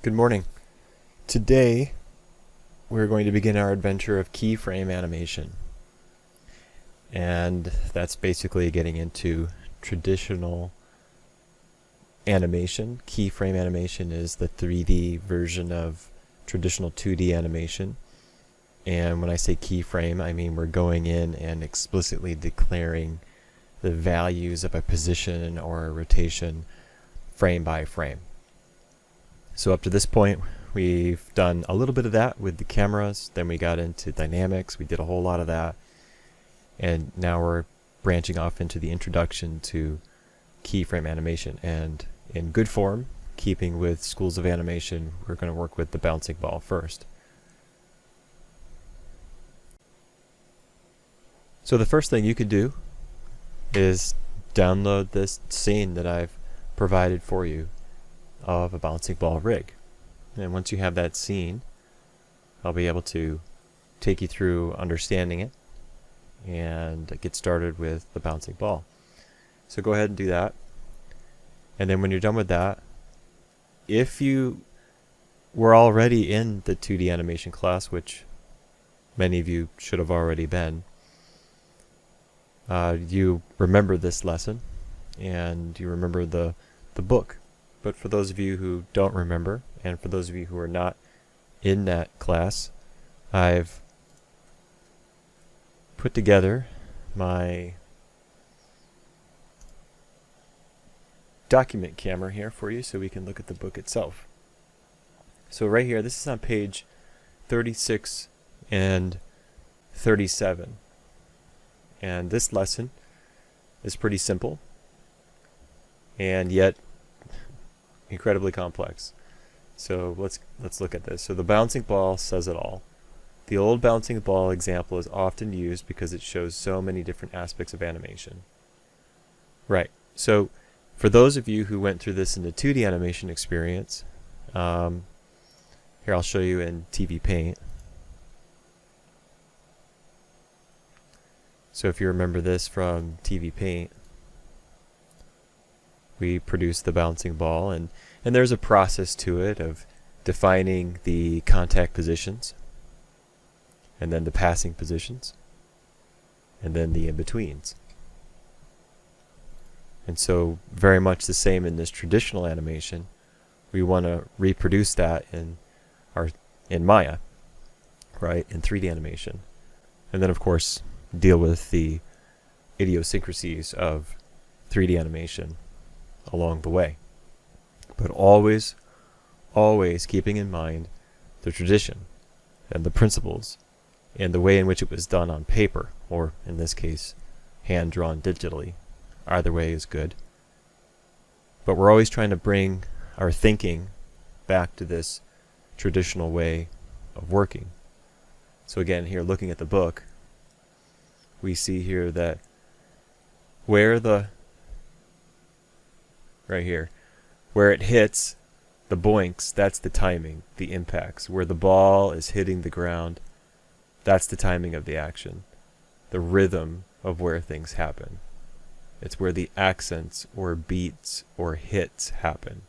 Good morning. Today we're going to begin our adventure of keyframe animation. And that's basically getting into traditional animation. Keyframe animation is the 3D version of traditional 2D animation. And when I say keyframe, I mean we're going in and explicitly declaring the values of a position or a rotation frame by frame. So up to this point, we've done a little bit of that with the cameras, then we got into dynamics, we did a whole lot of that, and now we're branching off into the introduction to keyframe animation. And in good form, keeping with schools of animation, we're going to work with the bouncing ball first. So the first thing you could do is download this scene that I've provided for you of a bouncing ball rig. And once you have that scene, I'll be able to take you through understanding it and get started with the bouncing ball. So go ahead and do that. And then when you're done with that, if you were already in the 2D animation class, which many of you should have already been, you remember this lesson and you remember the book. But for those of you who don't remember, and for those of you who are not in that class, I've put together my document camera here for you so we can look at the book itself. So right here, this is on page 36 and 37. And this lesson is pretty simple, and yet incredibly complex. So let's look at this. So the bouncing ball says it all. The old bouncing ball example is often used because it shows so many different aspects of animation. Right. So for those of you who went through this in the 2D animation experience, here I'll show you in TV Paint. So if you remember this from TV Paint, we produce the bouncing ball, and there's a process to it of defining the contact positions, and then the passing positions, and then the in-betweens. And so very much the same in this traditional animation. We want to reproduce that in Maya, right, in 3D animation. And then of course deal with the idiosyncrasies of 3D animation along the way, but always keeping in mind the tradition and the principles and the way in which it was done on paper, or in this case hand drawn digitally. Either way is good, but we're always trying to bring our thinking back to this traditional way of working. So again, here looking at the book, we see here that right here, where it hits the boinks, that's the timing, the impacts. Where the ball is hitting the ground, that's the timing of the action, the rhythm of where things happen. It's where the accents or beats or hits happen.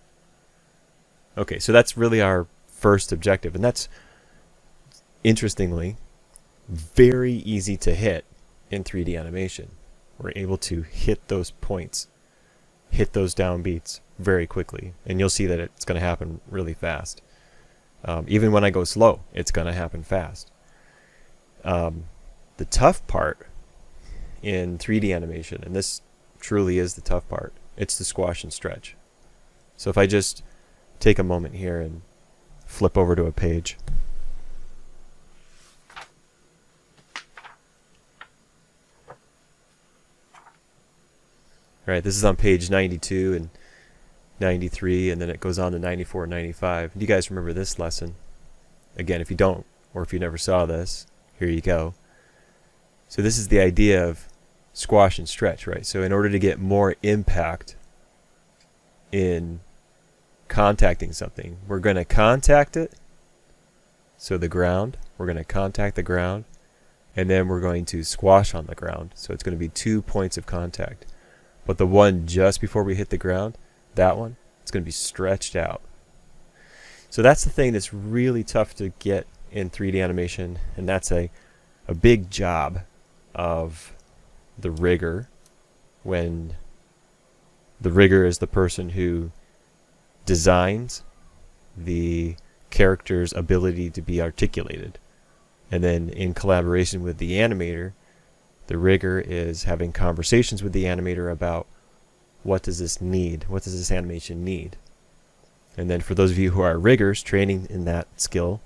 Okay, so that's really our first objective, and that's, interestingly, very easy to hit in 3D animation. We're able to hit those points, hit those downbeats very quickly, and you'll see that it's going to happen really fast. Even when I go slow, it's going to happen fast. The tough part in 3D animation, and this truly is the tough part, it's the squash and stretch. So if I just take a moment here and flip over to a page. Right, this is on page 92 and 93, and then it goes on to 94 and 95. Do you guys remember this lesson? Again, if you don't, or if you never saw this, here you go. So this is the idea of squash and stretch, right? So in order to get more impact in contacting something, we're going to contact it, so the ground, we're going to contact the ground, and then we're going to squash on the ground. So it's going to be 2 points of contact. But the one just before we hit the ground, that one, it's going to be stretched out. So that's the thing that's really tough to get in 3D animation, and that's a big job of the rigger, when the rigger is the person who designs the character's ability to be articulated. And then in collaboration with the animator, the rigger is having conversations with the animator about what does this need? What does this animation need? And then for those of you who are riggers training in that skill,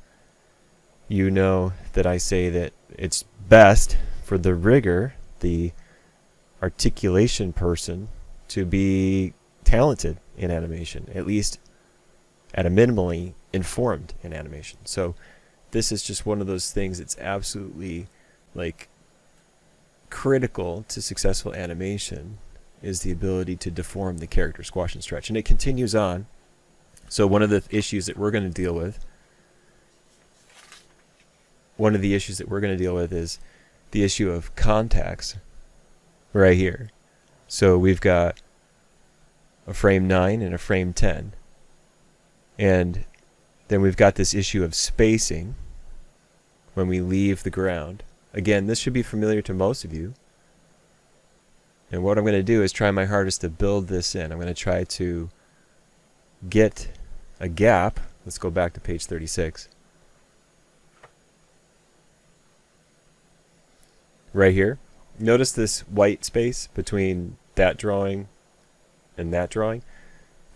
you know that I say that it's best for the rigger, the articulation person, to be talented in animation, at least at a minimally informed in animation. So this is just one of those things that's absolutely like critical to successful animation, is the ability to deform the character, squash and stretch. And it continues on. So one of the issues that we're going to deal with is the issue of contacts right here. So we've got a frame 9 and a frame 10. And then we've got this issue of spacing when we leave the ground. Again, this should be familiar to most of you. And what I'm going to do is try my hardest to build this in. I'm going to try to get a gap. Let's go back to page 36. Right here. Notice this white space between that drawing and that drawing.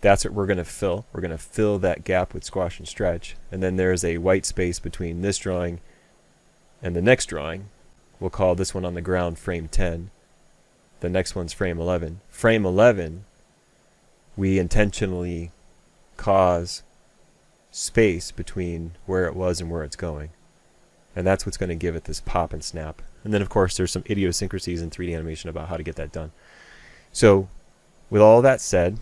That's what we're going to fill. We're going to fill that gap with squash and stretch. And then there's a white space between this drawing and the next drawing. We'll call this one on the ground frame 10. The next one's frame 11. Frame 11, we intentionally cause space between where it was and where it's going. And that's what's going to give it this pop and snap. And then, of course, there's some idiosyncrasies in 3D animation about how to get that done. So, with all that said,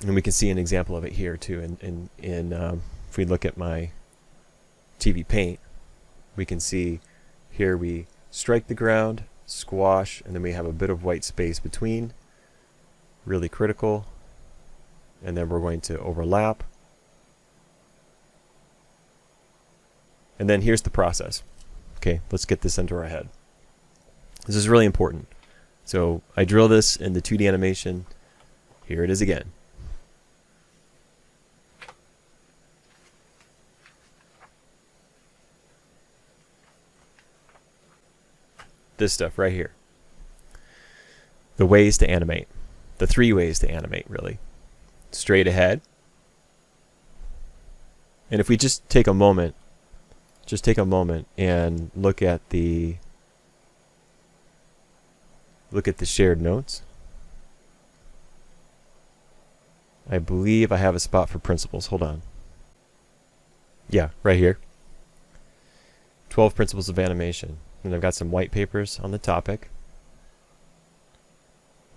and we can see an example of it here too. If we look at my TV Paint, we can see here we strike the ground, squash, and then we have a bit of white space between. Really critical. And then we're going to overlap. And then here's the process. Okay, let's get this into our head. This is really important. So I drill this in the 2D animation. Here it is again. This stuff right here. The ways to animate. The 3 ways to animate, really. Straight ahead. And if we just take a moment and look at the shared notes. I believe I have a spot for principles. Hold on. Yeah, right here. 12 principles of animation. And I've got some white papers on the topic.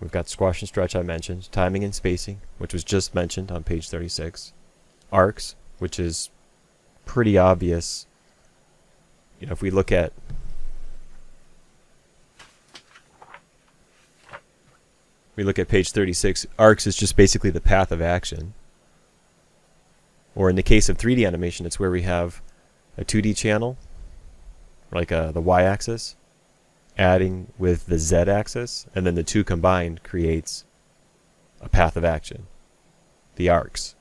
We've got squash and stretch I mentioned. Timing and spacing, which was just mentioned on page 36. Arcs, which is pretty obvious. You know, if we look at page 36, arcs is just basically the path of action. Or in the case of 3D animation, it's where we have a 2D channel, like the y-axis, adding with the z-axis, and then the two combined creates a path of action, the arcs.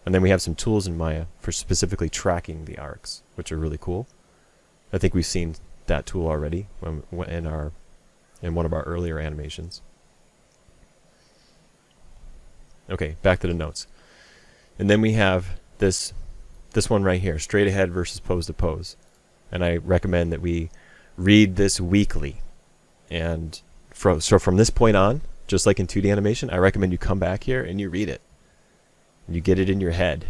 And then we have some tools in Maya for specifically tracking the arcs, which are really cool. I think we've seen that tool already in one of our earlier animations. Okay, back to the notes. And then we have this one right here, straight ahead versus pose to pose. And I recommend that we read this weekly. And so from this point on, just like in 2D animation, I recommend you come back here and you read it. You get it in your head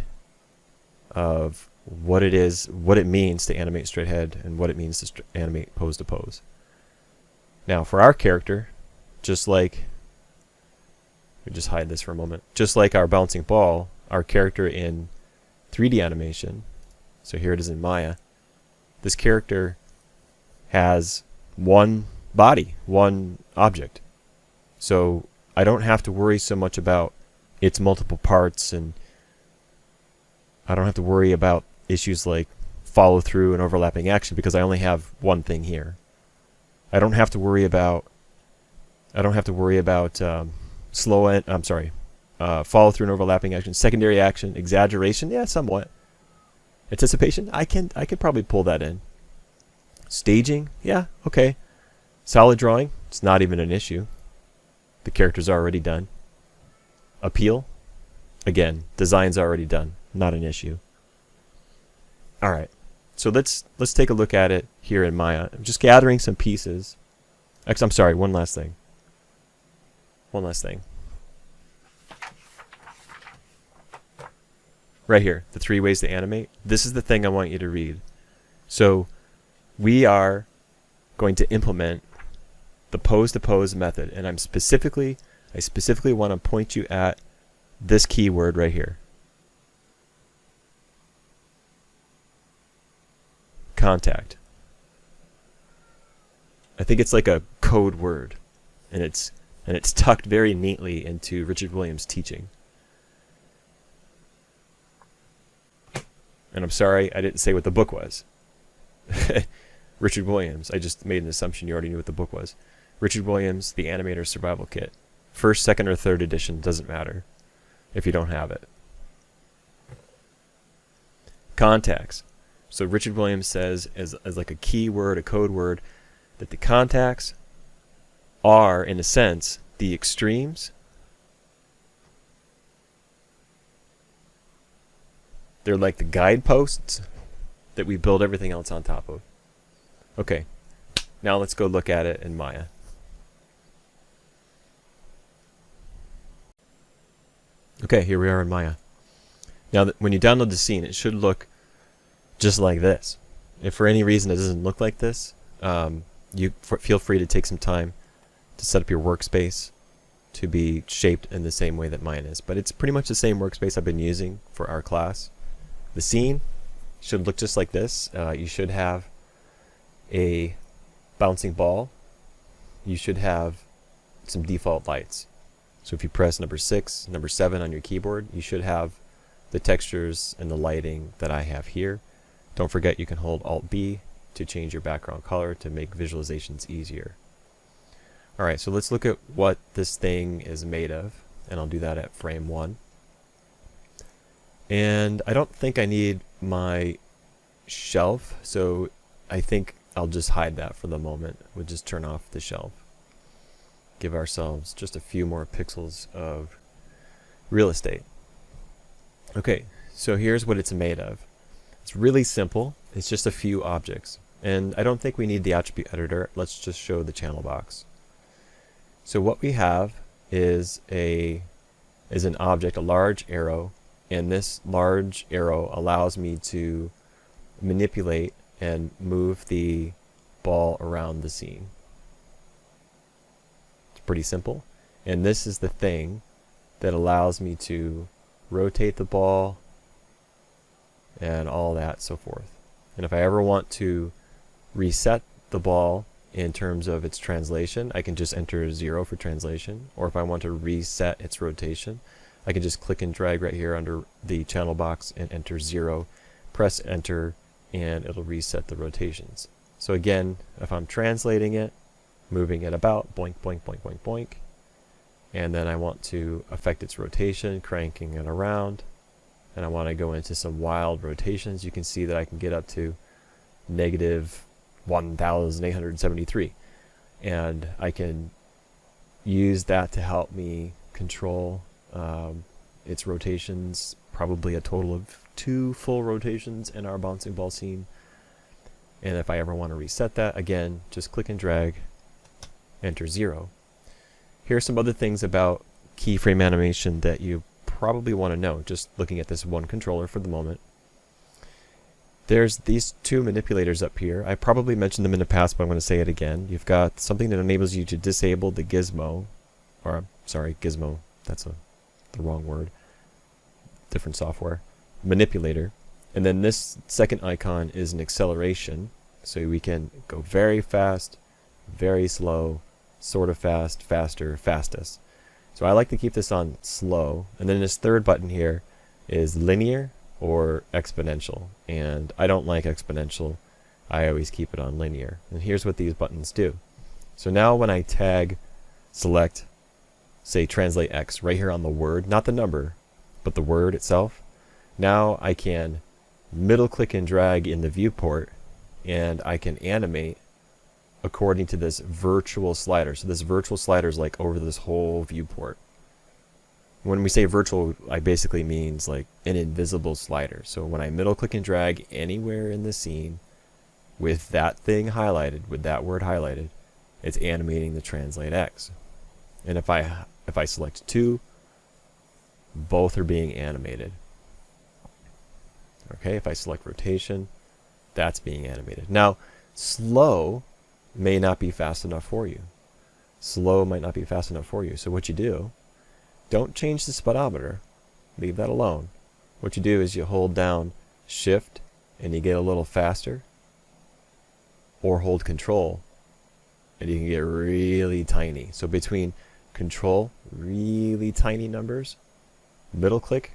of what it is, what it means to animate straight ahead, and what it means to animate pose to pose. Now, for our character, just like, we just hide this for a moment, just like our bouncing ball, our character in 3D animation, so here it is in Maya, this character has one body, one object. So I don't have to worry so much about its multiple parts and I don't have to worry about issues like follow through and overlapping action because I only have one thing here. I don't have to worry about follow through and overlapping action, secondary action, exaggeration, yeah, somewhat. Anticipation, I could probably pull that in. Staging, yeah, okay. Solid drawing, it's not even an issue. The character's already done. Appeal, again, design's already done, not an issue. All right, so let's take a look at it here in Maya. I'm just gathering some pieces. Actually, I'm sorry, one last thing. Right here, the 3 ways to animate. This is the thing I want you to read. So we are going to implement the pose to pose method, and I specifically want to point you at this keyword right here. Contact. I think it's like a code word, and it's tucked very neatly into Richard Williams' teaching. And I'm sorry I didn't say what the book was. Richard Williams. I just made an assumption you already knew what the book was. Richard Williams, The Animator Survival Kit. First, second, or third edition, doesn't matter if you don't have it. Contacts. So Richard Williams says as like a keyword, a code word, that the contacts are, in a sense, the extremes. They're like the guideposts that we build everything else on top of. Okay, now let's go look at it in Maya. Okay, here we are in Maya. Now, when you download the scene, it should look just like this. If for any reason it doesn't look like this, you feel free to take some time to set up your workspace to be shaped in the same way that mine is. But it's pretty much the same workspace I've been using for our class. The scene should look just like this. You should have a bouncing ball. You should have some default lights. So if you press number 6, number 7 on your keyboard, you should have the textures and the lighting that I have here. Don't forget you can hold Alt-B to change your background color to make visualizations easier. Alright, so let's look at what this thing is made of, and I'll do that at frame 1. And I don't think I need my shelf, so I think I'll just hide that for the moment. We'll just turn off the shelf. Give ourselves just a few more pixels of real estate. Okay, so here's what it's made of. It's really simple. It's just a few objects. And I don't think we need the attribute editor. Let's just show the channel box. So what we have is an object, a large arrow, and this large arrow allows me to manipulate and move the ball around the scene. It's pretty simple. And this is the thing that allows me to rotate the ball and all that, so forth. And if I ever want to reset the ball in terms of its translation, I can just enter 0 for translation. Or if I want to reset its rotation, I can just click and drag right here under the channel box and enter 0, press enter, and it'll reset the rotations. So again, if I'm translating it, moving it about, boink, boink, boink, boink, boink, and then I want to affect its rotation, cranking it around, and I want to go into some wild rotations, you can see that I can get up to negative 1,873. And I can use that to help me control its rotations, probably a total of 2 full rotations in our bouncing ball scene. And if I ever want to reset that, again, just click and drag, enter 0. Here are some other things about keyframe animation that you probably want to know, just looking at this one controller for the moment. There's these 2 manipulators up here. I probably mentioned them in the past, but I'm going to say it again. You've got something that enables you to disable the Gizmo, or sorry, Gizmo, that's the wrong word, different software, manipulator. And then this second icon is an acceleration, so we can go very fast, very slow, sort of fast, faster, fastest. So I like to keep this on slow. And then this third button here is linear, or exponential. And I don't like exponential. I always keep it on linear. And here's what these buttons do. So now when I tag, select, say translate X right here on the word, not the number, but the word itself, now I can middle click and drag in the viewport, and I can animate according to this virtual slider. So this virtual slider is like over this whole viewport. When we say virtual, I basically means like an invisible slider. So when I middle click and drag anywhere in the scene with that thing highlighted, with that word highlighted, it's animating the translate X. And if I select 2, both are being animated. Okay, if I select rotation, that's being animated. Now, slow may not be fast enough for you. Slow might not be fast enough for you. So what you do, don't change the speedometer. Leave that alone. What you do is you hold down Shift and you get a little faster, or hold Control and you can get really tiny. So between Control, really tiny numbers, middle click,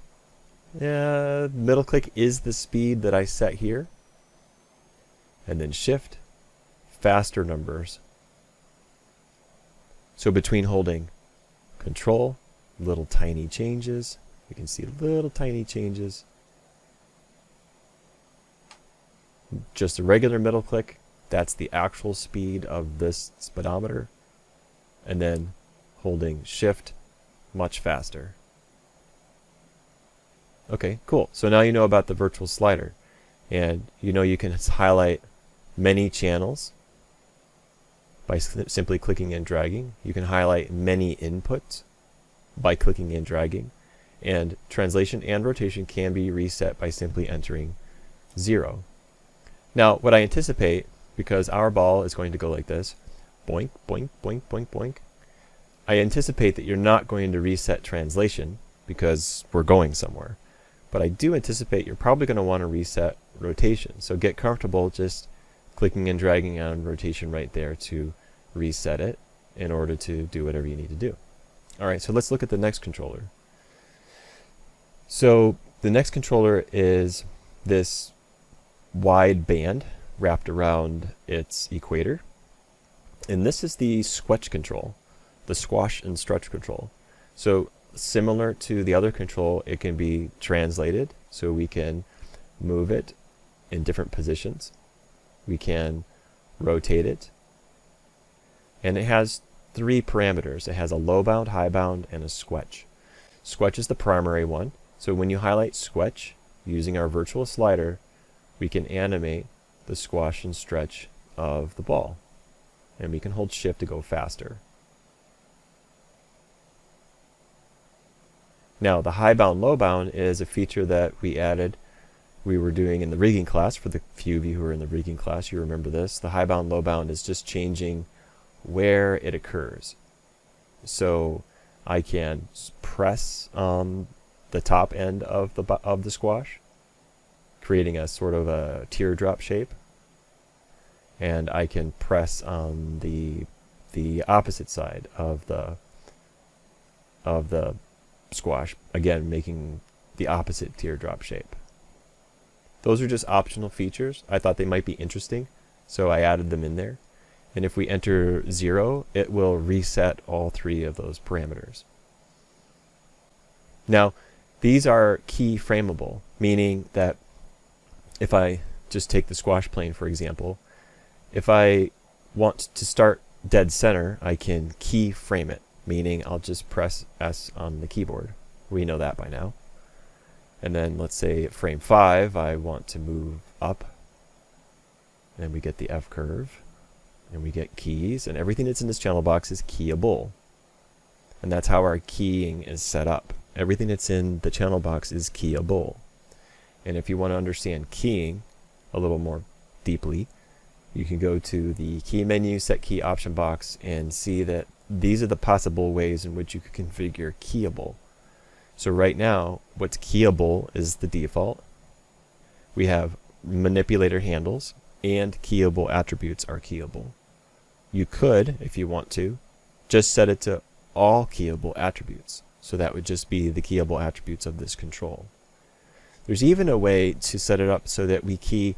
middle click is the speed that I set here, and then Shift, faster numbers. So between holding Control, little tiny changes, you can see little tiny changes. Just a regular middle click, that's the actual speed of this speedometer, and then holding Shift, much faster. Okay, cool. So now you know about the virtual slider, and you know you can highlight many channels by simply clicking and dragging. You can highlight many inputs by clicking and dragging, and translation and rotation can be reset by simply entering 0. Now what I anticipate, because our ball is going to go like this, boink, boink, boink, boink, boink, I anticipate that you're not going to reset translation because we're going somewhere. But I do anticipate you're probably going to want to reset rotation. So get comfortable just clicking and dragging on rotation right there to reset it in order to do whatever you need to do. Alright, so let's look at the next controller. So the next controller is this wide band wrapped around its equator. And this is the squash control, the squash and stretch control. So similar to the other control, it can be translated, so we can move it in different positions. We can rotate it. And it has 3 parameters. It has a low bound, high bound, and a squash. Squash is the primary one. So when you highlight squash using our virtual slider, we can animate the squash and stretch of the ball. And we can hold Shift to go faster. Now the high bound, low bound is a feature that we were doing in the rigging class. For the few of you who are in the rigging class, you remember this. The high bound, low bound is just changing where it occurs. So I can press on the top end of the squash, creating a sort of a teardrop shape. And I can press on the opposite side of the squash, again making the opposite teardrop shape. Those are just optional features. I thought they might be interesting, so I added them in there. And if we enter 0, it will reset all 3 of those parameters. Now, these are keyframeable, meaning that if I just take the squash plane for example, if I want to start dead center, I can keyframe it, meaning I'll just press S on the keyboard. We know that by now. And then let's say at frame 5, I want to move up. And we get the F curve. And we get keys. And everything that's in this channel box is keyable. And that's how our keying is set up. Everything that's in the channel box is keyable. And if you want to understand keying a little more deeply, you can go to the key menu, set key option box, and see that these are the possible ways in which you could configure keyable. So right now, what's keyable is the default. We have manipulator handles, and keyable attributes are keyable. You could, if you want to, just set it to all keyable attributes. So that would just be the keyable attributes of this control. There's even a way to set it up so that we key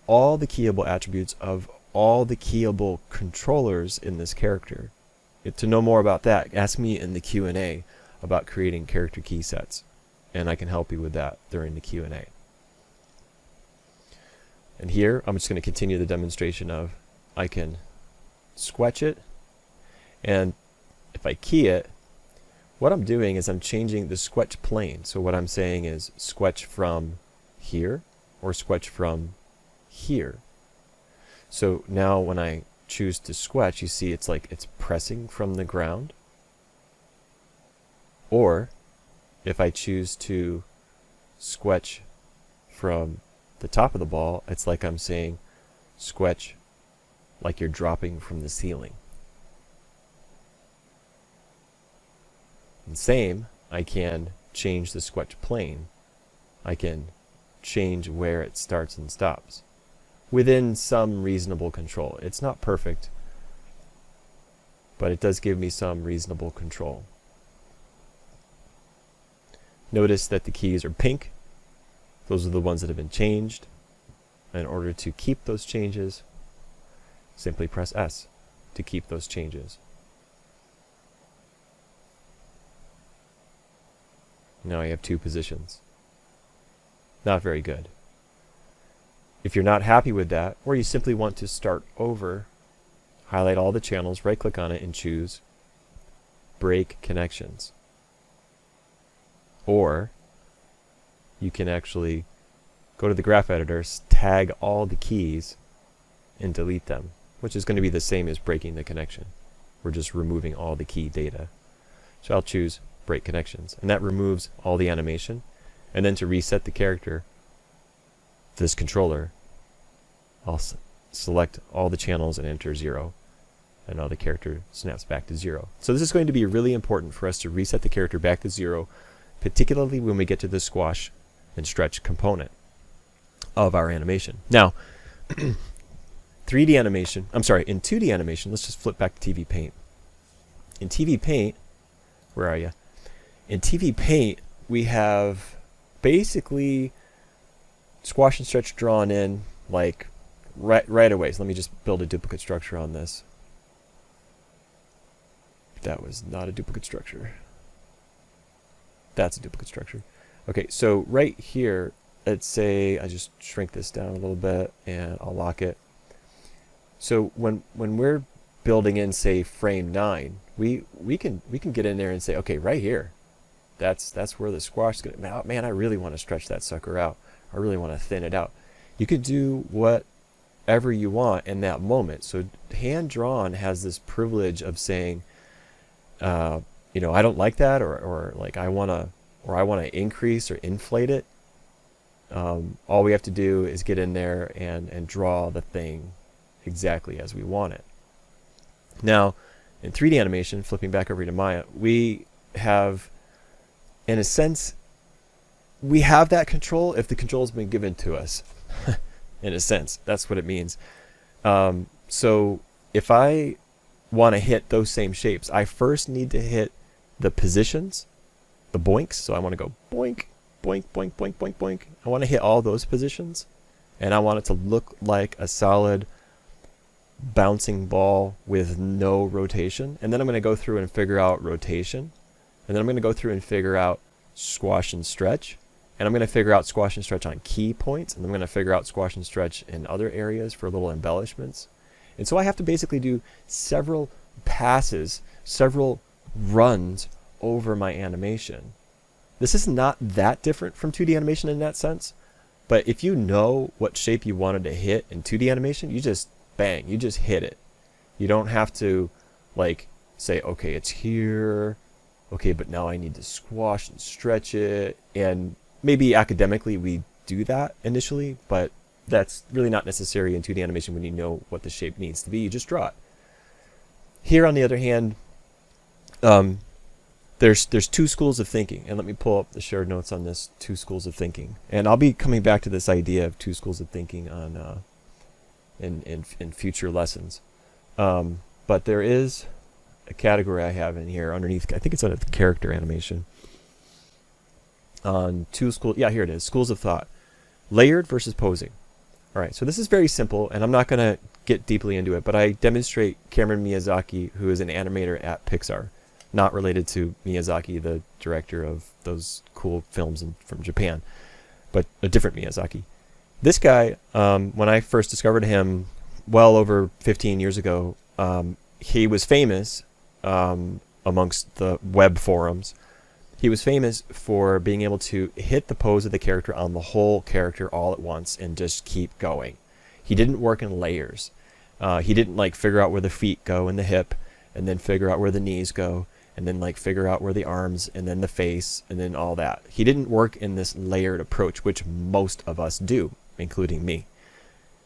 all the keyable attributes of all the keyable controllers in this character. To know more about that, ask me in the Q&A about creating character key sets, and I can help you with that during the Q&A. And here, I'm just going to continue the demonstration of I can sketch it, and if I key it, what I'm doing is I'm changing the sketch plane. So what I'm saying is sketch from here or sketch from here. So now when I choose to sketch, you see it's like it's pressing from the ground. Or if I choose to sketch from the top of the ball, it's like I'm saying sketch like you're dropping from the ceiling. And same, I can change the sketch plane. I can change where it starts and stops within some reasonable control. It's not perfect, but it does give me some reasonable control. Notice that the keys are pink. Those are the ones that have been changed. In order to keep those changes, simply press S to keep those changes. Now I have two positions. Not very good. If you're not happy with that, or you simply want to start over, highlight all the channels, right click on it and choose Break Connections. Or you can actually go to the graph editor, tag all the keys and delete them, which is going to be the same as breaking the connection. We're just removing all the key data. So I'll choose Break Connections, and that removes all the animation. And then to reset the character, this controller, I'll select all the channels and enter 0, and now the character snaps back to 0. So this is going to be really important for us to reset the character back to 0, particularly when we get to the squash and stretch component of our animation. Now, 3D animation, I'm sorry, in 2D animation, let's just flip back to TV Paint. In TV Paint, where are you? In TV Paint, we have basically squash and stretch drawn in like right away. So let me just build a duplicate structure on this. That was not a duplicate structure. That's a duplicate structure. Okay, so right here, let's say I just shrink this down a little bit and I'll lock it. So when we're building in, say, frame 9, we can get in there and say, okay, right here, that's where the squash is going. Man, I really want to stretch that sucker out. I really want to thin it out. You could do whatever you want in that moment. So hand drawn has this privilege of saying, I don't like that, or like I want to increase or inflate it. All we have to do is get in there and draw the thing exactly as we want it. Now, in 3D animation, flipping back over to Maya, we have, in a sense, we have that control if the control has been given to us. In a sense, that's what it means. So if I want to hit those same shapes, I first need to hit the positions, the boinks. So I want to go boink, boink, boink, boink, boink, boink. I want to hit all those positions, and I want it to look like a solid bouncing ball with no rotation. And then I'm going to go through and figure out rotation, and then I'm going to go through and figure out squash and stretch, and I'm going to figure out squash and stretch on key points, and I'm going to figure out squash and stretch in other areas for little embellishments. And so I have to basically do several passes, several runs over my animation. This is not that different from 2D animation in that sense, but if you know what shape you wanted to hit in 2D animation, you just bang, you just hit it. You don't have to like say, okay, it's here, okay, but now I need to squash and stretch it. And maybe academically we do that initially, but that's really not necessary in 2D animation when you know what the shape needs to be. You just draw it. Here, on the other hand, there's two schools of thinking, and let me pull up the shared notes on this two schools of thinking. And I'll be coming back to this idea of two schools of thinking on in future lessons. But there is a category I have in here underneath. I think it's under the character animation. on here it is, schools of thought. Layered versus posing. All right, so this is very simple, and I'm not going to get deeply into it, but I demonstrate Cameron Miyazaki, who is an animator at Pixar, not related to Miyazaki, the director of those cool films from Japan, but a different Miyazaki. This guy, when I first discovered him well over 15 years ago, he was famous amongst the web forums. He was famous for being able to hit the pose of the character on the whole character all at once and just keep going. He didn't work in layers. He didn't like figure out where the feet go and the hip, and then figure out where the knees go, and then like figure out where the arms, and then the face, and then all that. He didn't work in this layered approach, which most of us do, including me.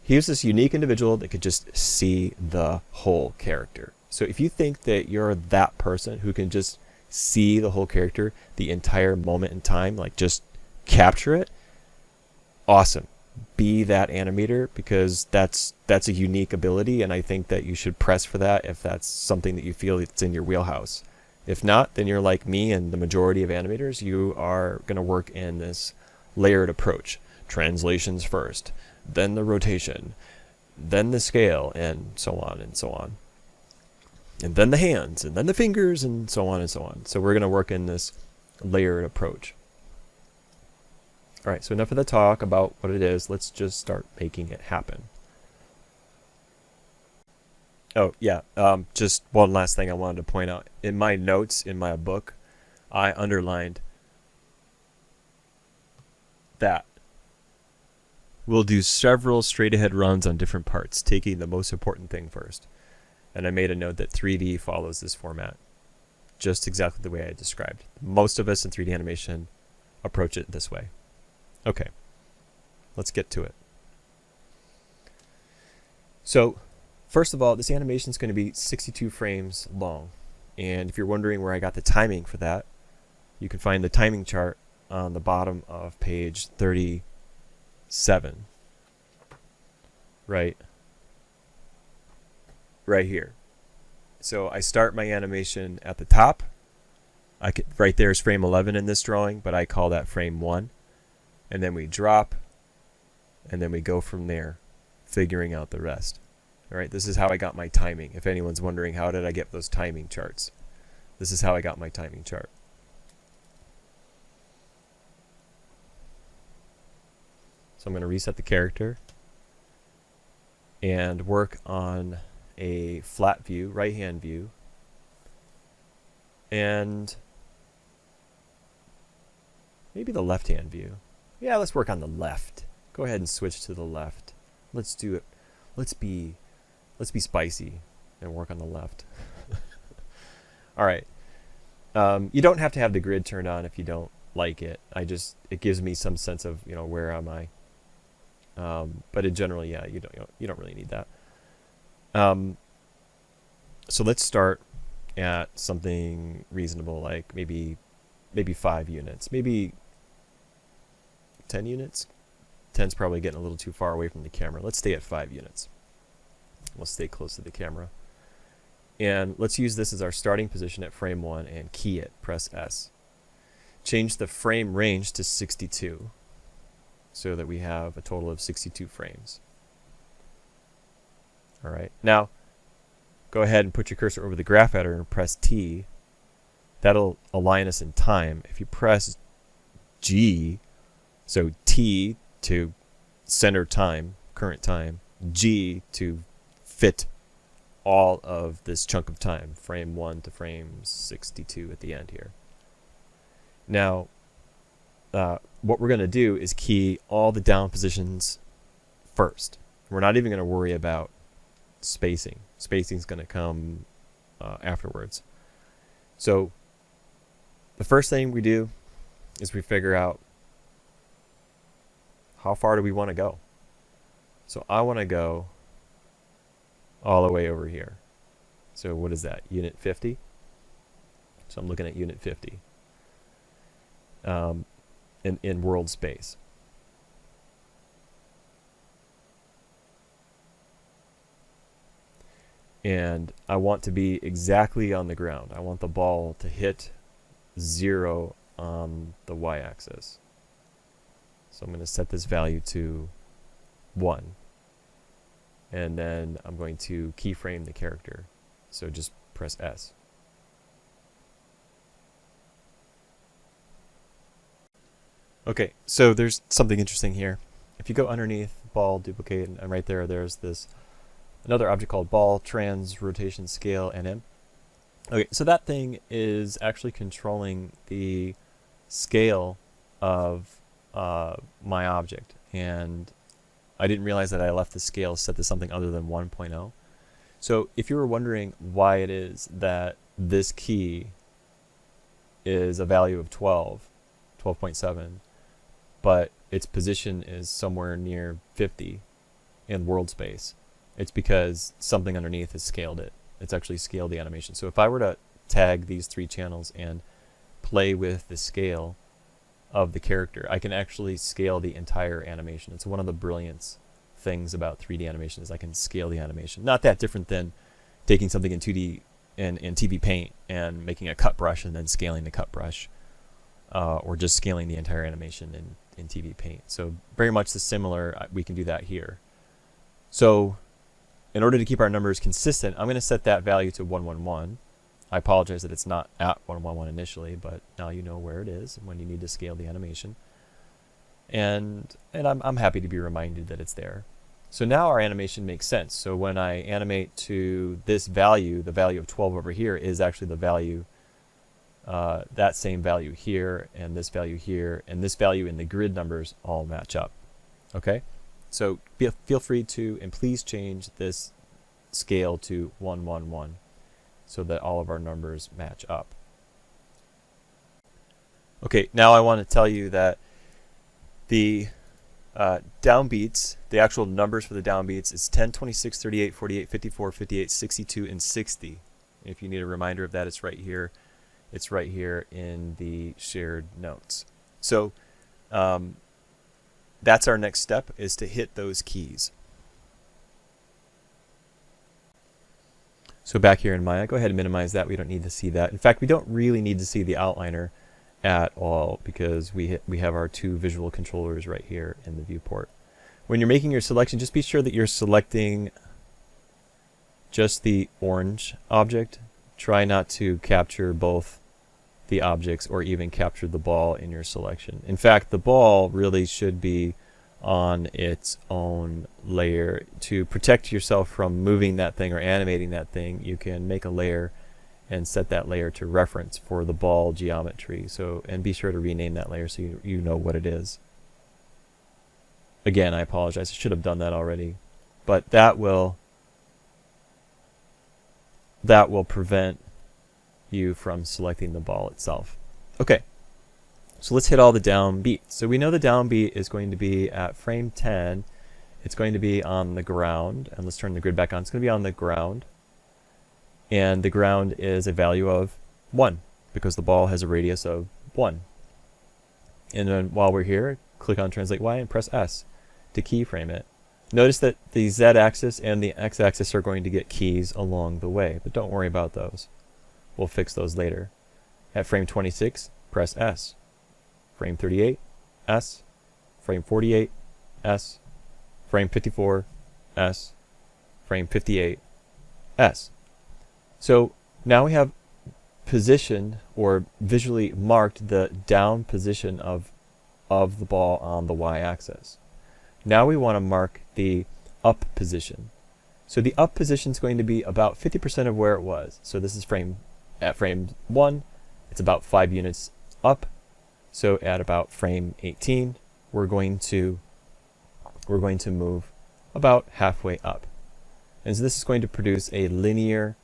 He was this unique individual that could just see the whole character. So if you think that you're that person who can just see the whole character the entire moment in time, like just capture it, awesome. Be that animator, because that's a unique ability, and I think that you should press for that if that's something that you feel it's in your wheelhouse. If not, then you're like me and the majority of animators. You are going to work in this layered approach. Translations first, then the rotation, then the scale, and so on and so on. And then the hands, and then the fingers, and so on and so on. So we're going to work in this layered approach. All right, so enough of the talk about what it is. Let's just start making it happen. Oh, yeah, just one last thing I wanted to point out. In my notes in my book, I underlined that we'll do several straight-ahead runs on different parts, taking the most important thing first. And I made a note that 3D follows this format, just exactly the way I described. Most of us in 3D animation approach it this way. Okay, let's get to it. So, first of all, this animation is going to be 62 frames long. And if you're wondering where I got the timing for that, you can find the timing chart on the bottom of page 37. Right here. So I start my animation at the top. Right there is frame 11 in this drawing, but I call that frame 1. And then we drop, and then we go from there, figuring out the rest. All right, this is how I got my timing. If anyone's wondering how did I get those timing charts, this is how I got my timing chart. So I'm going to reset the character and work on a flat view, right-hand view, and maybe the left-hand view. Yeah, let's work on the left. Go ahead and switch to the left. Let's do it. Let's be spicy and work on the left. All right. You don't have to have the grid turned on if you don't like it. It gives me some sense of, where am I. But in general, yeah, you don't really need that. So let's start at something reasonable, like maybe 5 units, maybe 10 units. 10's probably getting a little too far away from the camera. Let's stay at 5 units. We'll stay close to the camera. And let's use this as our starting position at frame 1 and key it. Press S. Change the frame range to 62 so that we have a total of 62 frames. All right. Now, go ahead and put your cursor over the graph editor and press T. That'll align us in time. If you press G, so T to center time, current time, G to fit all of this chunk of time, frame 1 to frame 62 at the end here. Now, what we're going to do is key all the down positions first. We're not even going to worry about spacing. Spacing is going to come afterwards. So the first thing we do is we figure out how far do we want to go. So I want to go all the way over here. So what is that? Unit 50? So I'm looking at unit 50 in world space. And I want to be exactly on the ground. I want the ball to hit 0 on the y-axis. So I'm going to set this value to 1. And then I'm going to keyframe the character. So just press S. Okay, so there's something interesting here. If you go underneath ball, duplicate, and right there, there's this another object called ball, trans, rotation, scale, anim. Okay, so that thing is actually controlling the scale of my object. And I didn't realize that I left the scale set to something other than 1.0. So if you were wondering why it is that this key is a value of 12.7, but its position is somewhere near 50 in world space, it's because something underneath has scaled it. It's actually scaled the animation. So if I were to tag these 3 channels and play with the scale of the character, I can actually scale the entire animation. It's one of the brilliance things about 3D animation is I can scale the animation. Not that different than taking something in 2D in TV Paint and making a cut brush and then scaling the cut brush, or just scaling the entire animation in TV Paint. So very much the similar, we can do that here. So in order to keep our numbers consistent, I'm going to set that value to 111. I apologize that it's not at 111 initially, but now you know where it is when you need to scale the animation. And I'm happy to be reminded that it's there. So now our animation makes sense. So when I animate to this value, the value of 12 over here is actually the value, that same value here, and this value here, and this value in the grid numbers all match up. Okay? So feel free to, and please change this scale to 111 so that all of our numbers match up. Okay, now I want to tell you that the downbeats, the actual numbers for the downbeats is 10, 26, 38, 48, 54, 58, 62, and 60. If you need a reminder of that, it's right here. It's right here in the shared notes. So that's our next step, is to hit those keys. So back here in Maya, go ahead and minimize that. We don't need to see that. In fact, we don't really need to see the outliner at all because we have our 2 visual controllers right here in the viewport. When you're making your selection, just be sure that you're selecting just the orange object. Try not to capture both the objects or even capture the ball in your selection. In fact, the ball really should be on its own layer. To protect yourself from moving that thing or animating that thing, you can make a layer and set that layer to reference for the ball geometry. So, and be sure to rename that layer so you know what it is. Again, I apologize, I should have done that already, but that will prevent you from selecting the ball itself. Okay, so let's hit all the downbeats. So we know the downbeat is going to be at frame 10. It's going to be on the ground, and let's turn the grid back on. It's going to be on the ground, and the ground is a value of 1 because the ball has a radius of 1. And then while we're here, click on Translate Y and press S to keyframe it. Notice that the Z-axis and the X-axis are going to get keys along the way, but don't worry about those. We'll fix those later. At frame 26, press S. Frame 38, S. Frame 48, S. Frame 54, S. Frame 58, S. So now we have positioned or visually marked the down position of the ball on the Y-axis. Now we want to mark the up position. So the up position is going to be about 50% of where it was. So this is at frame 1, it's about 5 units up. So at about frame 18, we're going to move about halfway up. And so this is going to produce a linear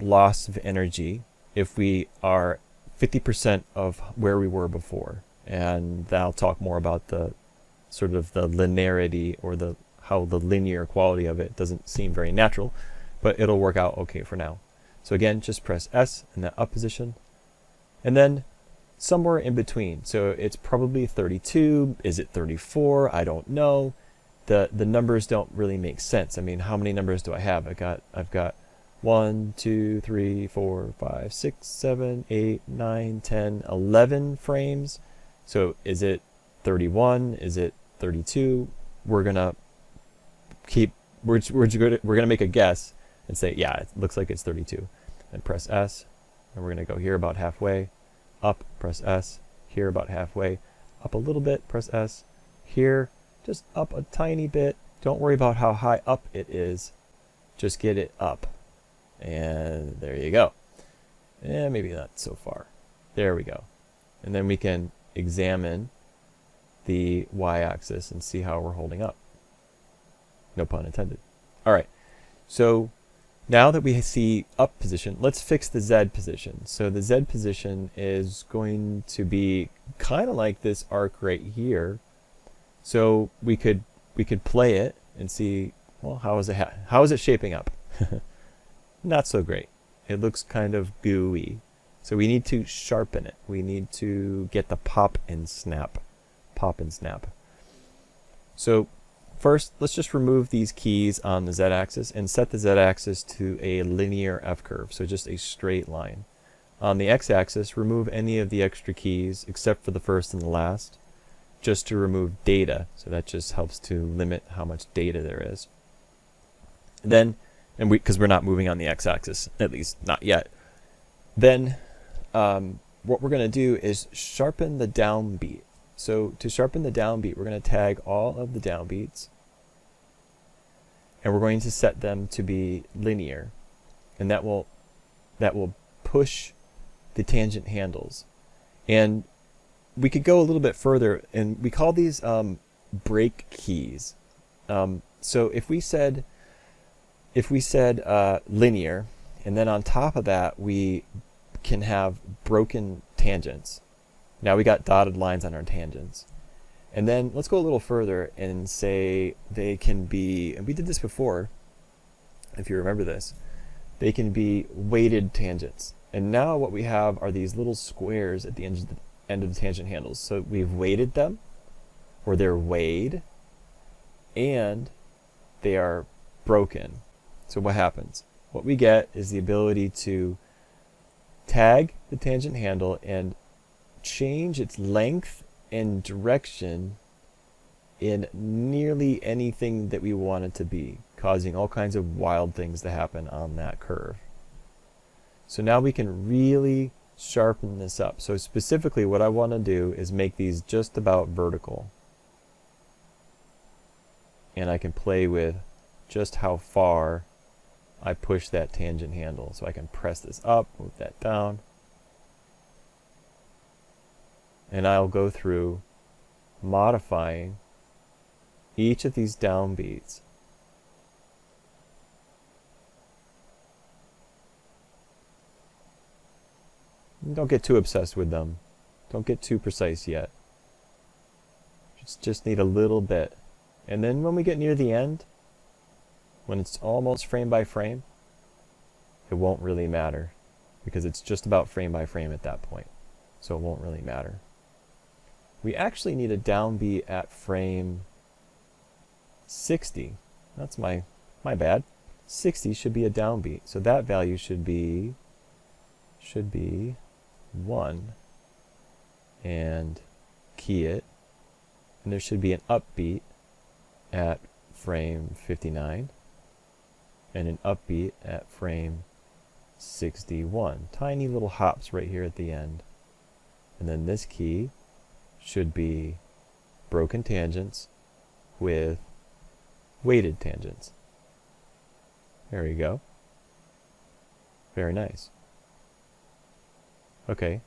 loss of energy if we are 50% of where we were before. And I'll talk more about the sort of the linearity or how the linear quality of it doesn't seem very natural, but it'll work out okay for now. So again, just press S in that up position, and then somewhere in between. So it's probably 32. Is it 34? I don't know. The numbers don't really make sense. I mean, how many numbers do I have? I've got 1, 2, 3, 4, 5, 6, 7, 8, 9, 10, 11 frames. So is it 31? Is it 32? We're gonna make a guess and say, yeah, it looks like it's 32. And press S, and we're gonna go here about halfway, up, press S, here about halfway, up a little bit, press S, here, just up a tiny bit. Don't worry about how high up it is, just get it up. And there you go. And maybe not so far. There we go. And then we can examine the y-axis and see how we're holding up. No pun intended. All right. So now that we see up position, let's fix the Z position. So the Z position is going to be kind of like this arc right here. So we could play it and see, well, how is it shaping up? Not so great. It looks kind of gooey. So we need to sharpen it. We need to get the pop and snap. Pop and snap. So first, let's just remove these keys on the Z-axis and set the Z-axis to a linear F-curve, so just a straight line. On the X-axis, remove any of the extra keys except for the first and the last, just to remove data. So that just helps to limit how much data there is. Then, because we're not moving on the X-axis, at least not yet. Then what we're going to do is sharpen the downbeat. So to sharpen the downbeat, we're going to tag all of the downbeats, and we're going to set them to be linear, and that will push the tangent handles. And we could go a little bit further, and we call these break keys. So if we said linear, and then on top of that we can have broken tangents. Now we got dotted lines on our tangents. And then let's go a little further and say they can be, and we did this before, if you remember this, they can be weighted tangents. And now what we have are these little squares at the end of the tangent handles. So we've weighted them, or they're weighed, and they are broken. So what happens? What we get is the ability to tag the tangent handle and change its length and direction in nearly anything that we want it to be, causing all kinds of wild things to happen on that curve. So now we can really sharpen this up. So specifically what I want to do is make these just about vertical. And I can play with just how far I push that tangent handle. So I can press this up, move that down. And I'll go through modifying each of these downbeats. Don't get too obsessed with them. Don't get too precise yet. Just need a little bit. And then when we get near the end, when it's almost frame by frame, it won't really matter, because it's just about frame by frame at that point. So it won't really matter. We actually need a downbeat at frame 60. That's my bad. 60 should be a downbeat. So that value should be 1. And key it. And there should be an upbeat at frame 59. And an upbeat at frame 61. Tiny little hops right here at the end. And then this key should be broken tangents with weighted tangents. There we go. Very nice. Okay,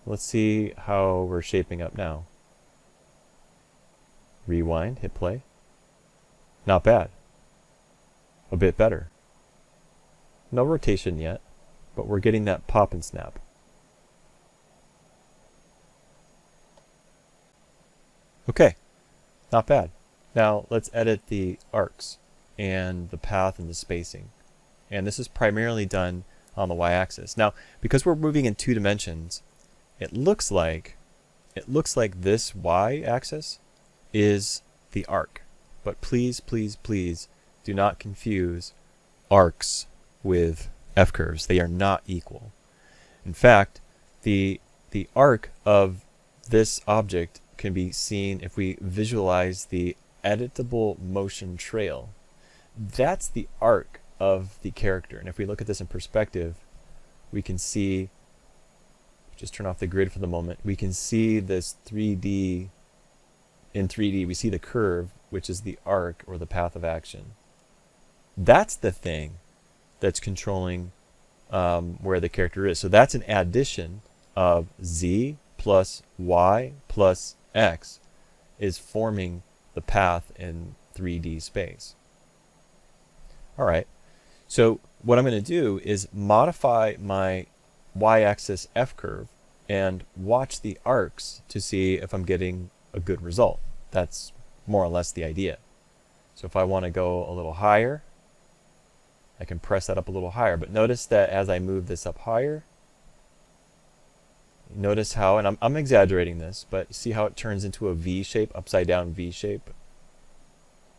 let's see how we're shaping up now. Rewind, hit play. Not bad. A bit better. No rotation yet, but we're getting that pop and snap. Okay, not bad. Now let's edit the arcs and the path and the spacing. And this is primarily done on the y-axis. Now, because we're moving in 2 dimensions, it looks like this y-axis is the arc. But please, please, please do not confuse arcs with f-curves. They are not equal. In fact, the arc of this object can be seen if we visualize the editable motion trail. That's the arc of the character. And if we look at this in perspective, we can see, just turn off the grid for the moment, we can see this 3D, in 3D we see the curve, which is the arc or the path of action. That's the thing that's controlling where the character is. So that's an addition of z plus y plus x is forming the path in 3D space. All right, so what I'm going to do is modify my y-axis f-curve and watch the arcs to see if I'm getting a good result. That's more or less the idea. So if I want to go a little higher, I can press that up a little higher. But notice that as I move this up higher, notice how, and I'm exaggerating this, but see how it turns into a V shape, upside down V shape?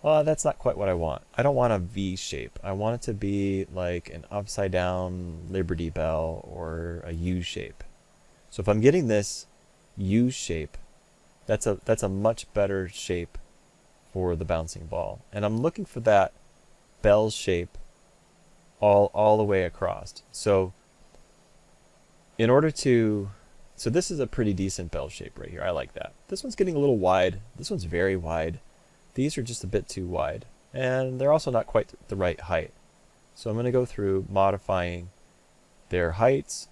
Well, that's not quite what I want. I don't want a V shape. I want it to be like an upside down Liberty Bell or a U shape. So if I'm getting this U shape, that's a much better shape for the bouncing ball. And I'm looking for that bell shape all the way across. So in order to, so this is a pretty decent bell shape right here. I like that. This one's getting a little wide. This one's very wide. These are just a bit too wide. And they're also not quite the right height. So I'm going to go through modifying their heights.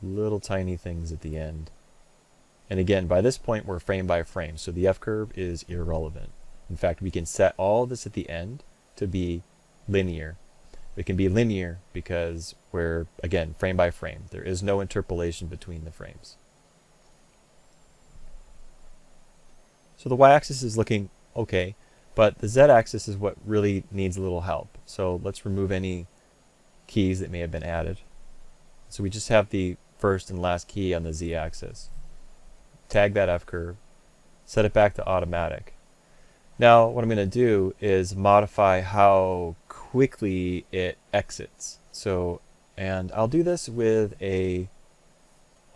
Little tiny things at the end. And again, by this point we're frame by frame, so the f-curve is irrelevant. In fact, we can set all this at the end to be linear. It can be linear because we're, again, frame by frame. There is no interpolation between the frames. So the y-axis is looking okay, but the z-axis is what really needs a little help. So let's remove any keys that may have been added. So we just have the first and last key on the z-axis. Tag that f-curve, set it back to automatic. Now what I'm going to do is modify how quickly it exits. So, and I'll do this with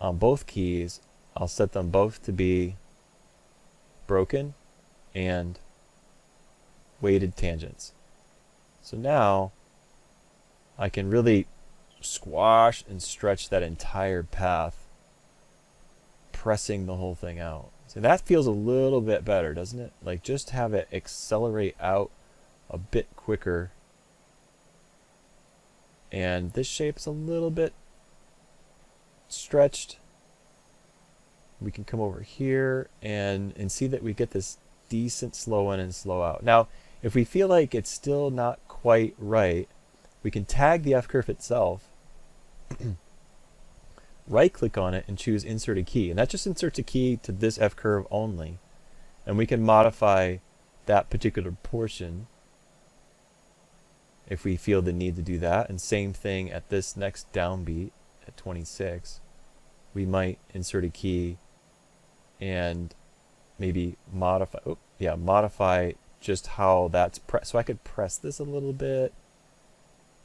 on both keys, I'll set them both to be broken and weighted tangents. So now I can really squash and stretch that entire path, pressing the whole thing out. So that feels a little bit better, doesn't it? Like just have it accelerate out a bit quicker. And this shape's a little bit stretched. We can come over here and see that we get this decent slow in and slow out. Now, if we feel like it's still not quite right, we can tag the f-curve itself, right-click on it and choose Insert a Key. And that just inserts a key to this f-curve only. And we can modify that particular portion if we feel the need to do that. And same thing at this next downbeat at 26. We might insert a key and maybe modify, modify just how that's pressed. So I could press this a little bit,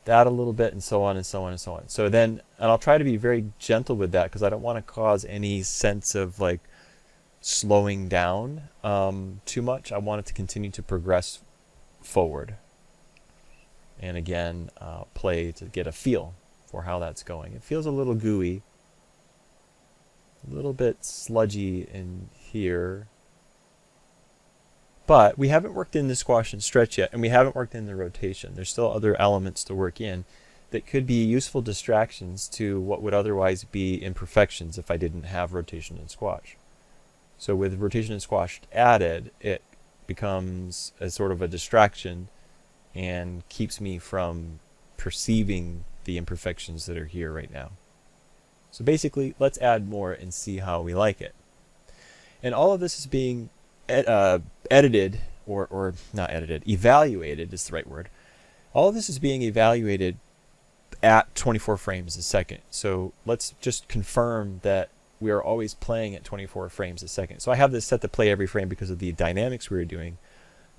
that a little bit, and so on and so on and so on. So then, and I'll try to be very gentle with that because I don't want to cause any sense of like slowing down too much. I want it to continue to progress forward. And again, play to get a feel for how that's going. It feels a little gooey, a little bit sludgy in here. But we haven't worked in the squash and stretch yet, and we haven't worked in the rotation. There's still other elements to work in that could be useful distractions to what would otherwise be imperfections if I didn't have rotation and squash. So with rotation and squash added, it becomes a sort of a distraction and keeps me from perceiving the imperfections that are here right now. So basically, let's add more and see how we like it. And all of this is being edited, or not edited, evaluated is the right word. All of this is being evaluated at 24 frames a second. So let's just confirm that we are always playing at 24 frames a second. So I have this set to play every frame because of the dynamics we were doing,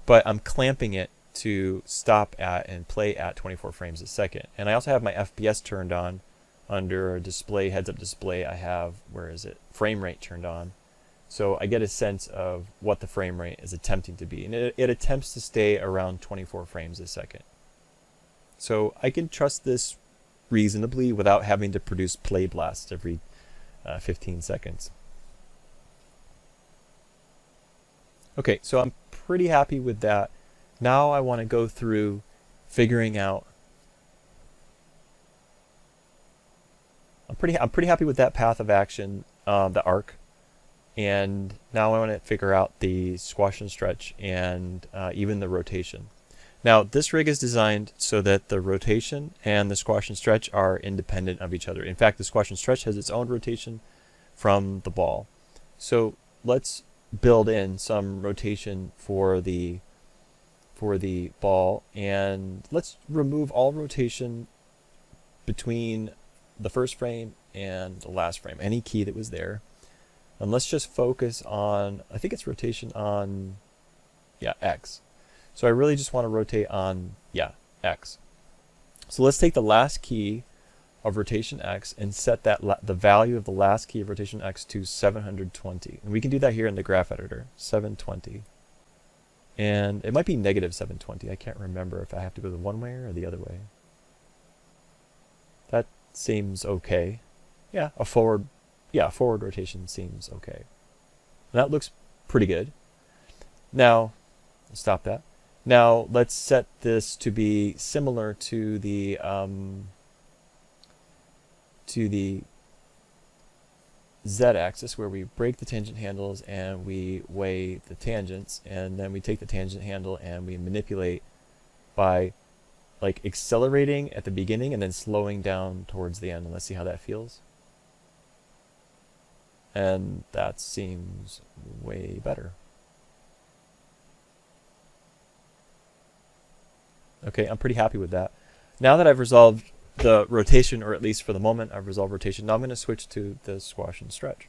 but I'm clamping it to stop at and play at 24 frames a second. And I also have my FPS turned on. Under display, heads up display, I have, where is it, frame rate turned on. So I get a sense of what the frame rate is attempting to be. And it attempts to stay around 24 frames a second. So I can trust this reasonably without having to produce play blasts every 15 seconds. Okay, so I'm pretty happy with that. Now I want to go through figuring out. I'm pretty happy with that path of action, the arc, and now I want to figure out the squash and stretch and even the rotation. Now this rig is designed so that the rotation and the squash and stretch are independent of each other. In fact, the squash and stretch has its own rotation from the ball. So let's build in some rotation for the ball, and let's remove all rotation between the first frame and the last frame, any key that was there. And let's just focus on, I think it's rotation on, yeah, X. So I really just want to rotate on, yeah, X. So let's take the last key of rotation X and set that the value of the last key of rotation X to 720. And we can do that here in the graph editor, 720. And it might be negative 720. I can't remember if I have to go the one way or the other way. That seems okay. Yeah, a forward rotation seems okay. And that looks pretty good. Now, stop that. Now let's set this to be similar to the z-axis, where we break the tangent handles and we weigh the tangents, and then we take the tangent handle and we manipulate by like accelerating at the beginning and then slowing down towards the end. And let's see how that feels. And that seems way better. Okay, I'm pretty happy with that. Now that I've resolved the rotation, or at least for the moment I've resolved rotation, now I'm going to switch to the squash and stretch.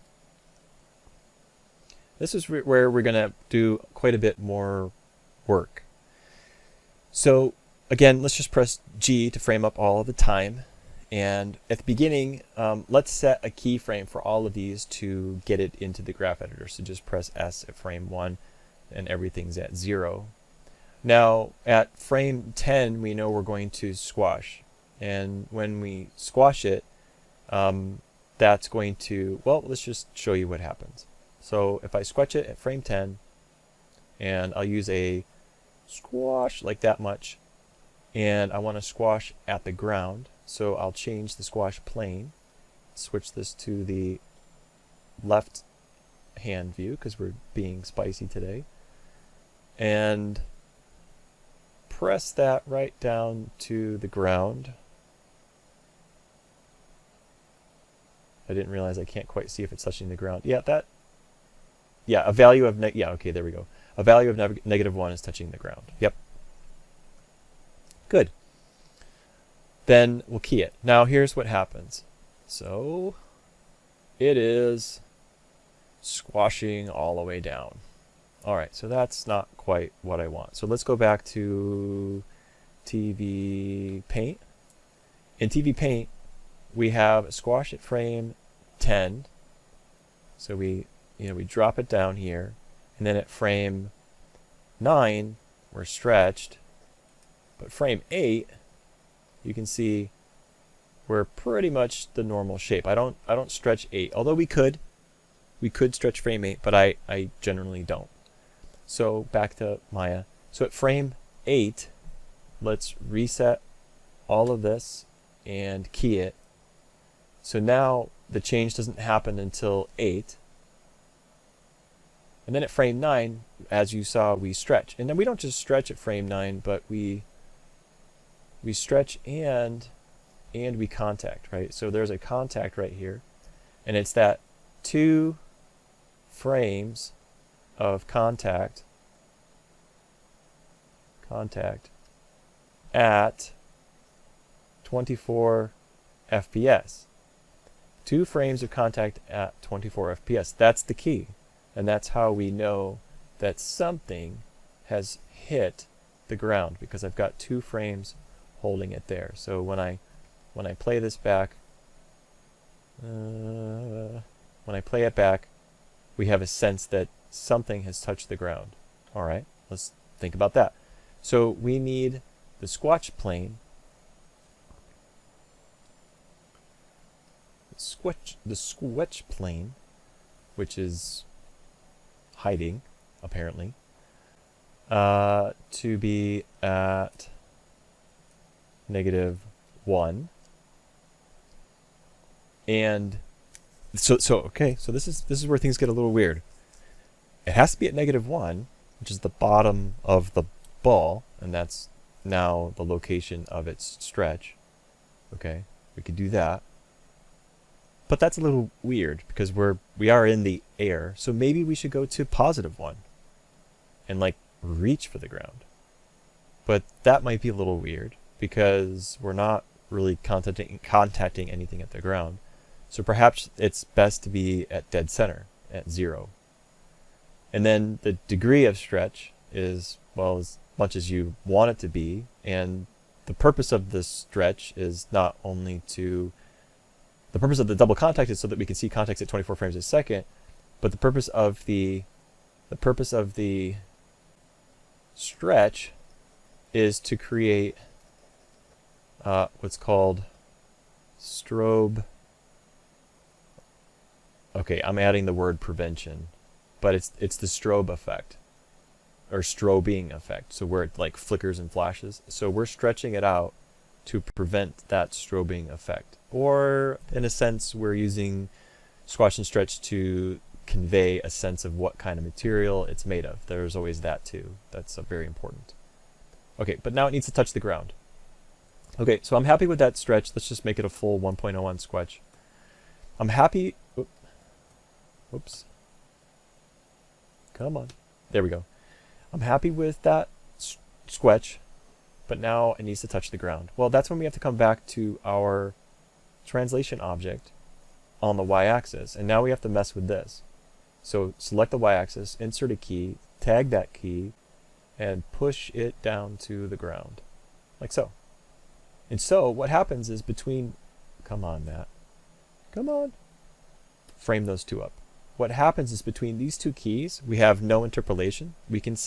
This is where we're going to do quite a bit more work. So again, let's just press G to frame up all of the time. And at the beginning, let's set a keyframe for all of these to get it into the graph editor. So just press S at frame 1 and everything's at 0. Now at frame 10, we know we're going to squash. And when we squash it, that's going to, well, let's just show you what happens. So if I squash it at frame 10, and I'll use a squash like that much, and I want to squash at the ground, so I'll change the squash plane, switch this to the left hand view because we're being spicy today, and press that right down to the ground. I didn't realize I can't quite see if it's touching the ground. Yeah, a value of, okay, there we go. A value of -1 is touching the ground. Yep. Good. Then we'll key it. Now here's what happens. So it is squashing all the way down. All right, so that's not quite what I want. So let's go back to TV Paint. In TV Paint, we have a squash at frame 10. So we drop it down here, and then at frame 9, we're stretched. But frame 8, you can see we're pretty much the normal shape. I don't stretch 8, although we could stretch frame 8, but I generally don't. So back to Maya. So at frame 8, let's reset all of this and key it. So now the change doesn't happen until 8. And then at frame 9, as you saw, we stretch. And then we don't just stretch at frame 9, but we stretch and we contact, right? So there's a contact right here, and it's that 2 frames of contact at 24 FPS. 2 frames of contact at 24 FPS. That's the key. And that's how we know that something has hit the ground, because I've got 2 frames holding it there. So when I play this back, when I play it back, we have a sense that something has touched the ground. All right, let's think about that. So we need the squash plane, the squash plane, which is hiding, apparently, to be at -1. And so okay, so this is where things get a little weird. It has to be at -1, which is the bottom of the ball, and that's now the location of its stretch. Okay, we could do that. But that's a little weird because we are in the air, so maybe we should go to +1 and like reach for the ground. But that might be a little weird because we're not really contacting anything at the ground. So perhaps it's best to be at dead center, at 0. And then the degree of stretch is, well, as much as you want it to be, and the purpose of this stretch is not only to, the purpose of the double contact is so that we can see contacts at 24 frames a second, but the purpose of the stretch is to create what's called strobe. Okay, I'm adding the word prevention, but it's the strobe effect, or strobing effect, so where it like flickers and flashes. So we're stretching it out to prevent that strobing effect. Or in a sense, we're using squash and stretch to convey a sense of what kind of material it's made of. There's always that too. That's very important. Okay, but now it needs to touch the ground. Okay, so I'm happy with that stretch. Let's just make it a full 1.0 on squash. I'm happy. Oops. Come on. There we go. I'm happy with that squash, but now it needs to touch the ground. Well, that's when we have to come back to our translation object on the y-axis, and now we have to mess with this. So select the y-axis, insert a key, tag that key, and push it down to the ground, like so. And so what happens is between, come on, Matt, come on, frame those two up. What happens is between these two keys, we have no interpolation. We can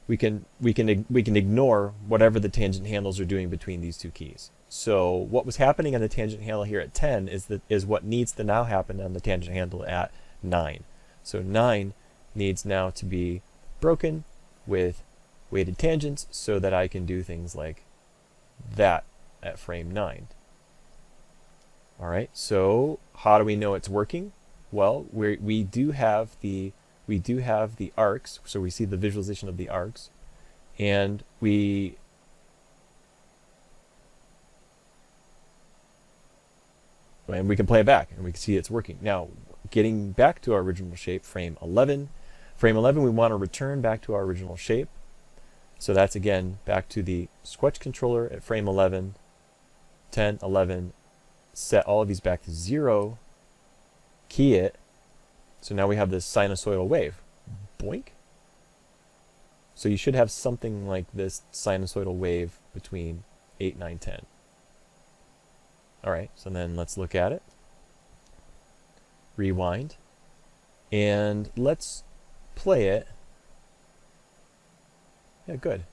ignore whatever the tangent handles are doing between these two keys. So what was happening on the tangent handle here at 10 is what needs to now happen on the tangent handle at 9. So 9 needs now to be broken with weighted tangents so that I can do things like that at frame 9. All right, so how do we know it's working? Well, we do have the arcs, so we see the visualization of the arcs, and we can play it back and we can see it's working. Now, getting back to our original shape, frame 11. Frame 11, we want to return back to our original shape. So that's again back to the squash controller at frame 11, 10, 11. Set all of these back to 0. Key it. So now we have this sinusoidal wave. Boink. So you should have something like this sinusoidal wave between 8, 9, 10. Alright, so then let's look at it. Rewind. And let's play it. Yeah, good.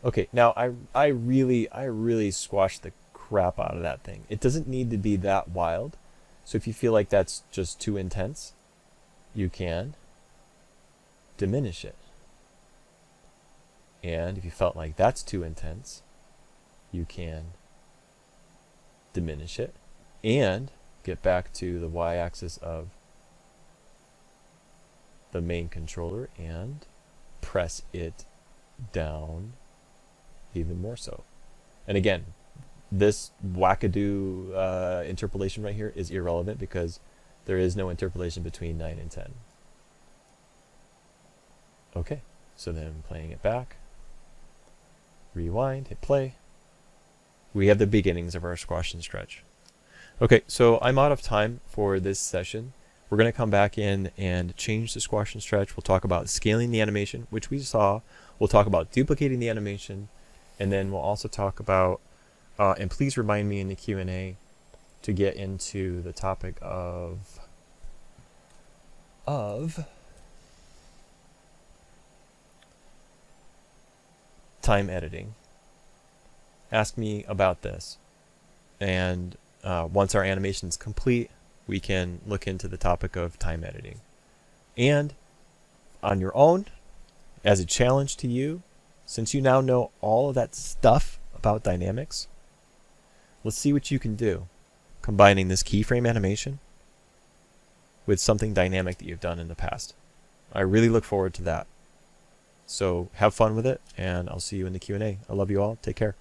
Okay, now I really squashed the crap out of that thing. It doesn't need to be that wild. So if you feel like that's just too intense, you can diminish it. And if you felt like that's too intense, you can diminish it and get back to the y-axis of the main controller and press it down even more so. And again, this wackadoo interpolation right here is irrelevant because there is no interpolation between 9 and 10. Okay, so then playing it back, rewind, hit play, we have the beginnings of our squash and stretch. Okay, so I'm out of time for this session. We're going to come back in and change the squash and stretch. We'll talk about scaling the animation, which we saw. We'll talk about duplicating the animation, and then we'll also talk about, and please remind me in the Q&A to get into the topic of time editing. Ask me about this, and once our animation is complete, we can look into the topic of time editing. And on your own, as a challenge to you, since you now know all of that stuff about dynamics, let's see what you can do combining this keyframe animation with something dynamic that you've done in the past. I really look forward to that. So have fun with it, and I'll see you in the Q&A. I love you all. Take care.